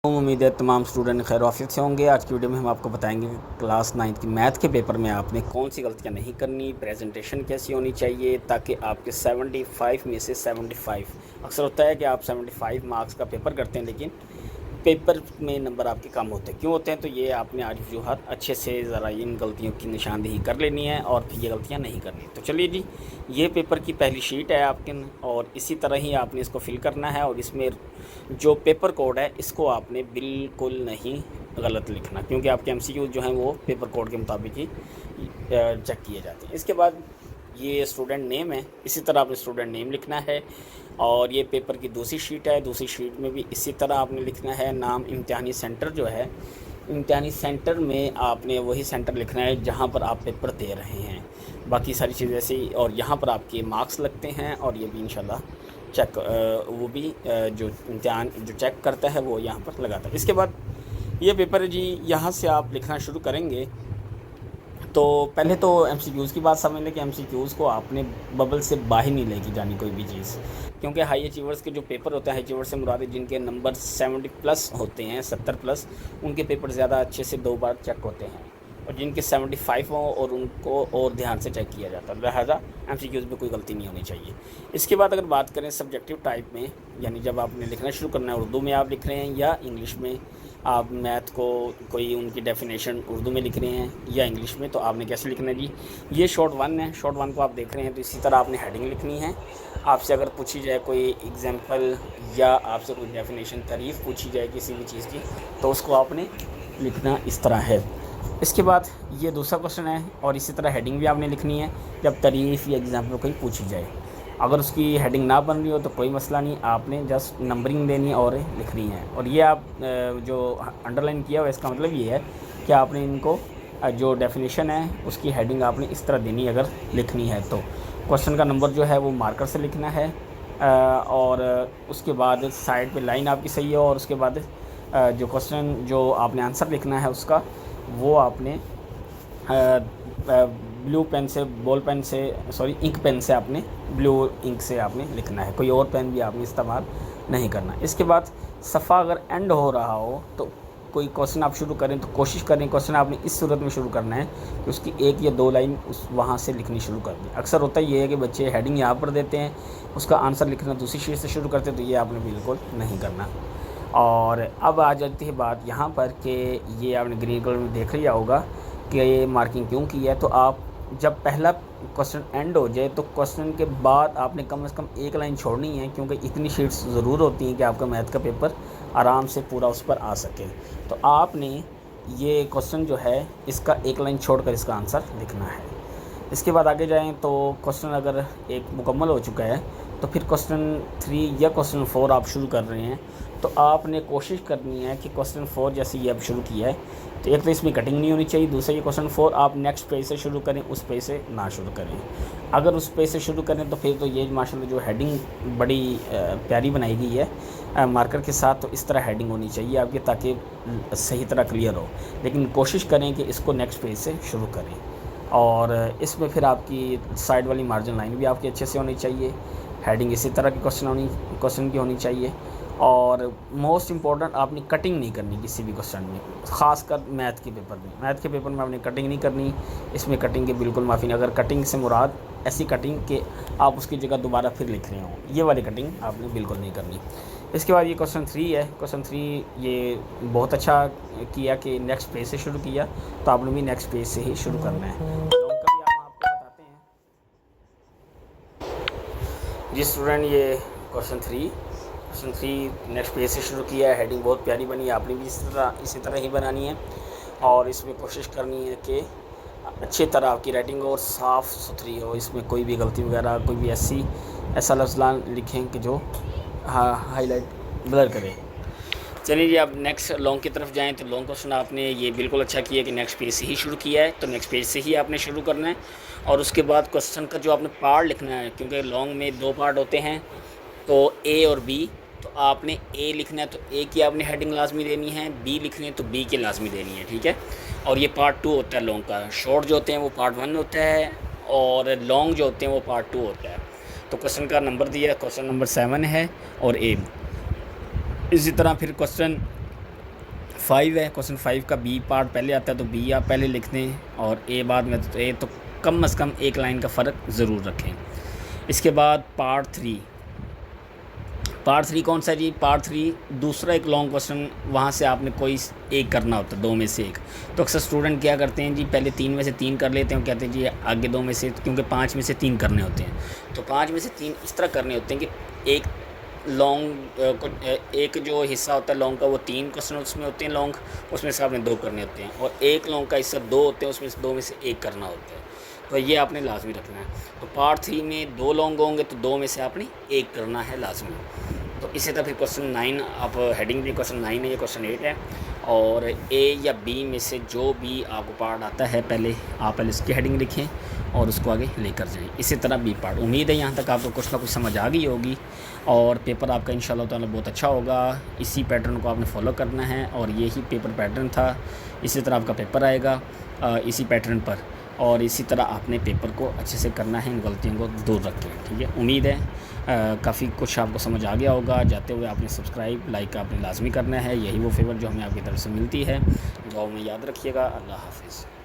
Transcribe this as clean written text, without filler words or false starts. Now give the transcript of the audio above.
उम्मीद है तमाम स्टूडेंट खैर आफियत से होंगे। आज की वीडियो में हम आपको बताएंगे कि क्लास 9th की मैथ के पेपर में आपने कौन सी गलतियां नहीं करनी, प्रेजेंटेशन कैसी होनी चाहिए ताकि आपके 75 में से 75। अक्सर होता है कि आप 75 मार्क्स का पेपर करते हैं लेकिन पेपर में नंबर आपके कम होते हैं। क्यों होते हैं? तो ये आपने आज वजूहत अच्छे से ज़रा इन गलतियों की निशानदेही कर लेनी है और फिर ये गलतियाँ नहीं करनी। तो चलिए जी, ये पेपर की पहली शीट है आपके और इसी तरह ही आपने इसको फिल करना है और इसमें जो पेपर कोड है इसको आपने बिल्कुल नहीं गलत लिखना, क्योंकि आपके एमसीक्यू जो हैं वो पेपर कोड के मुताबिक ही चेक किए जाते हैं। इसके बाद ये स्टूडेंट नेम है, इसी तरह आपने स्टूडेंट नेम लिखना है। और ये पेपर की दूसरी शीट है, दूसरी शीट में भी इसी तरह आपने लिखना है नाम। इम्तिहानी सेंटर जो है, इम्तिहानी सेंटर में आपने वही सेंटर लिखना है जहाँ पर आप पेपर दे रहे हैं। बाकी सारी चीज़ें ऐसे ही, और यहाँ पर आपके मार्क्स लगते हैं और ये भी इंशाल्लाह चेक वो भी जो इम्तिहान जो चेक करता है वो यहाँ पर लगाता है। इसके बाद ये पेपर है जी, यहाँ से आप लिखना शुरू करेंगे। तो पहले तो एमसीक्यूज़ की बात समझ लें कि एमसीक्यूज़ को आपने बबल से बाहर नहीं लेके जानी कोई भी चीज़, क्योंकि हाई अचीवर्स के जो पेपर होते हैं, हाई अचीवर्स से मुराद है जिनके नंबर 70 प्लस होते हैं, 70 प्लस, उनके पेपर ज़्यादा अच्छे से 2 बार चेक होते हैं। और जिनके 75 हों और उनको और ध्यान से चेक किया जाता है, लिहाजा एमसीक्यूज़ में कोई गलती नहीं होनी चाहिए। इसके बाद अगर बात करें सब्जेक्टिव टाइप में, यानी जब आपने लिखना शुरू करना है, उर्दू में आप लिख रहे हैं या इंग्लिश में, आप मैथ को कोई उनकी डेफिनेशन उर्दू में लिख रहे हैं या इंग्लिश में, तो आपने कैसे लिखना है जी। ये शॉर्ट 1 है, शॉर्ट 1 को आप देख रहे हैं तो इसी तरह आपने हेडिंग लिखनी है। आपसे अगर पूछी जाए कोई एग्जांपल या आपसे कोई डेफिनेशन, तारीफ़ पूछी जाए किसी भी चीज़ की, तो उसको आपने लिखना इस तरह है। इसके बाद ये दूसरा क्वेश्चन है और इसी तरह हेडिंग भी आपने लिखनी है जब तारीफ़ या एग्जाम्पल कोई पूछी जाए। अगर उसकी हेडिंग ना बन रही हो तो कोई मसला नहीं, आपने जस्ट नंबरिंग देनी और लिखनी है। और ये आप जो अंडरलाइन किया हुआ है इसका मतलब ये है कि आपने इनको जो डेफिनेशन है उसकी हेडिंग आपने इस तरह देनी है अगर लिखनी है तो। क्वेश्चन का नंबर जो है वो मार्कर से लिखना है और उसके बाद साइड पे लाइन आपकी सही है और उसके बाद जो क्वेश्चन जो आपने आंसर लिखना है उसका वो आपने ब्लू पेन से, बॉल पेन से, सॉरी इंक पेन से आपने, ब्लू इंक से आपने लिखना है, कोई और पेन भी आपने इस्तेमाल नहीं करना। इसके बाद सफ़ा अगर एंड हो रहा हो तो कोई क्वेश्चन आप शुरू करें तो कोशिश करें क्वेश्चन आपने इस सूरत में शुरू करना है कि उसकी 1 या 2 लाइन उस वहाँ से लिखनी शुरू कर दें। अक्सर होता ये है कि बच्चे हेडिंग यहाँ पर देते हैं, उसका आंसर लिखना दूसरी शीट से शुरू करते हैं, तो ये आपने बिल्कुल नहीं करना। और अब आ जाती है बात यहाँ पर कि ये आपने ग्रीन कलर में देख लिया होगा कि ये मार्किंग क्यों की है। तो आप जब पहला क्वेश्चन एंड हो जाए तो क्वेश्चन के बाद आपने कम से कम 1 लाइन छोड़नी है, क्योंकि इतनी शीट्स ज़रूर होती हैं कि आपका मैथ का पेपर आराम से पूरा उस पर आ सके। तो आपने ये क्वेश्चन जो है इसका 1 लाइन छोड़कर इसका आंसर लिखना है। इसके बाद आगे जाएँ तो क्वेश्चन अगर एक मुकम्मल हो चुका है तो फिर क्वेश्चन 3 या क्वेश्चन 4 आप शुरू कर रहे हैं, तो आपने कोशिश करनी है कि क्वेश्चन 4 जैसे ये अब शुरू किया है तो एक तो इसमें कटिंग नहीं होनी चाहिए, दूसरा ये क्वेश्चन 4 आप नेक्स्ट पेज से शुरू करें, उस पेज से ना शुरू करें। अगर उस पेज से शुरू करें तो फिर तो ये माशाल्लाह जो हेडिंग बड़ी प्यारी बनाई गई है मार्कर के साथ, तो इस तरह हेडिंग होनी चाहिए आपकी ताकि सही तरह क्लियर हो। लेकिन कोशिश करें कि इसको नेक्स्ट पेज से शुरू करें। और इसमें फिर आपकी साइड वाली मार्जिन लाइन भी आपकी अच्छे से होनी चाहिए, हेडिंग इसी तरह की क्वेश्चन की होनी चाहिए। और मोस्ट इम्पॉर्टेंट, आपने कटिंग नहीं करनी किसी भी क्वेश्चन में, ख़ासकर मैथ के पेपर में। मैथ के पेपर में आपने कटिंग नहीं करनी, इसमें कटिंग की बिल्कुल माफ़ी नहीं। अगर कटिंग से मुराद ऐसी कटिंग कि आप उसकी जगह दोबारा फिर लिख रहे हों, ये वाली कटिंग आपने बिल्कुल नहीं करनी। इसके बाद ये क्वेश्चन 3 है। क्वेश्चन 3 ये बहुत अच्छा किया कि नेक्स्ट पेज से शुरू किया, तो आपने भी नेक्स्ट पेज से ही शुरू करना है। लॉन्ग का भी हम आपको बताते हैं जी स्टूडेंट। ये क्वेश्चन 3 नेक्स्ट पेज से शुरू किया है, हेडिंग बहुत प्यारी बनी है, आपने भी इसी तरह ही बनानी है। और इसमें कोशिश करनी है कि अच्छी तरह आपकी राइटिंग और साफ़ सुथरी हो, इसमें कोई भी गलती वगैरह, कोई भी ऐसा लफ्ज़ लिखें कि जो हाईलाइट ब्लर करे। चलिए जी, अब नेक्स्ट लॉन्ग की तरफ जाएं तो लॉन्ग क्वेश्चन आपने ये बिल्कुल अच्छा किया कि नेक्स्ट पेज से ही शुरू किया है, तो नेक्स्ट पेज से ही आपने शुरू करना है। और उसके बाद क्वेश्चन का जो आपने पार्ट लिखना है, क्योंकि लॉन्ग में 2 पार्ट होते हैं, तो ए और बी, तो आपने ए लिखना है तो ए की आपने हेडिंग लाजमी देनी है, बी लिखनी है तो बी की लाजमी देनी है, ठीक है। और ये पार्ट 2 होता है लॉन्ग का। शॉर्ट जो होते हैं वो पार्ट 1 होता है और लॉन्ग जो होते हैं वो पार्ट 2 होता है। तो क्वेश्चन का नंबर दिया, क्वेश्चन नंबर 7 है और ए। इसी तरह फिर क्वेश्चन 5 है, क्वेश्चन 5 का बी पार्ट पहले आता है तो बी आप पहले लिख दें और ए बाद में, तो ए तो कम से कम एक लाइन का फ़र्क ज़रूर रखें। इसके बाद पार्ट 3 कौन सा जी? पार्ट 3 दूसरा एक लॉन्ग क्वेश्चन, वहाँ से आपने कोई एक करना होता है, 2 में से एक। तो अक्सर स्टूडेंट क्या करते हैं जी, पहले 3 में से 3 कर लेते हैं, कहते हैं जी आगे 2 में से, क्योंकि 5 में से 3 करने होते हैं। तो 5 में से 3 इस तरह करने होते हैं कि एक लॉन्ग एक जो हिस्सा होता है लॉन्ग का, वो 3 क्वेश्चन उसमें होते हैं लॉन्ग, उसमें से आपने 2 करने होते हैं, और एक लॉन्ग का हिस्सा 2 होते हैं, उसमें से 2 में से एक करना होता है। तो ये आपने लाजमी रखना है। तो पार्ट 3 में 2 लॉन्ग होंगे तो 2 में से आपने एक करना है लाजमी। तो इसी तरह फिर क्वेश्चन 9, आप हेडिंग भी क्वेश्चन 9 है, ये क्वेश्चन 8 है, और ए या बी में से जो भी आपको पार्ट आता है आप पहले इसकी हेडिंग लिखें और उसको आगे लेकर जाएं। इसी तरह बी पार्ट। उम्मीद है यहाँ तक आपको कुछ ना कुछ समझ आ गई होगी और पेपर आपका इंशाल्लाह ताला बहुत अच्छा होगा। इसी पैटर्न को आपने फॉलो करना है और यही पेपर पैटर्न था। इसी तरह आपका पेपर आएगा इसी पैटर्न पर, और इसी तरह आपने पेपर को अच्छे से करना है, इन गलतियों को दूर रखें। ठीक है, उम्मीद है काफ़ी कुछ आपको समझ आ गया होगा। जाते हुए आपने सब्सक्राइब लाइक आपने लाजमी करना है, यही वो फेवर जो हमें आपकी तरफ से मिलती है। दुआओं में याद रखिएगा। अल्लाह हाफिज़।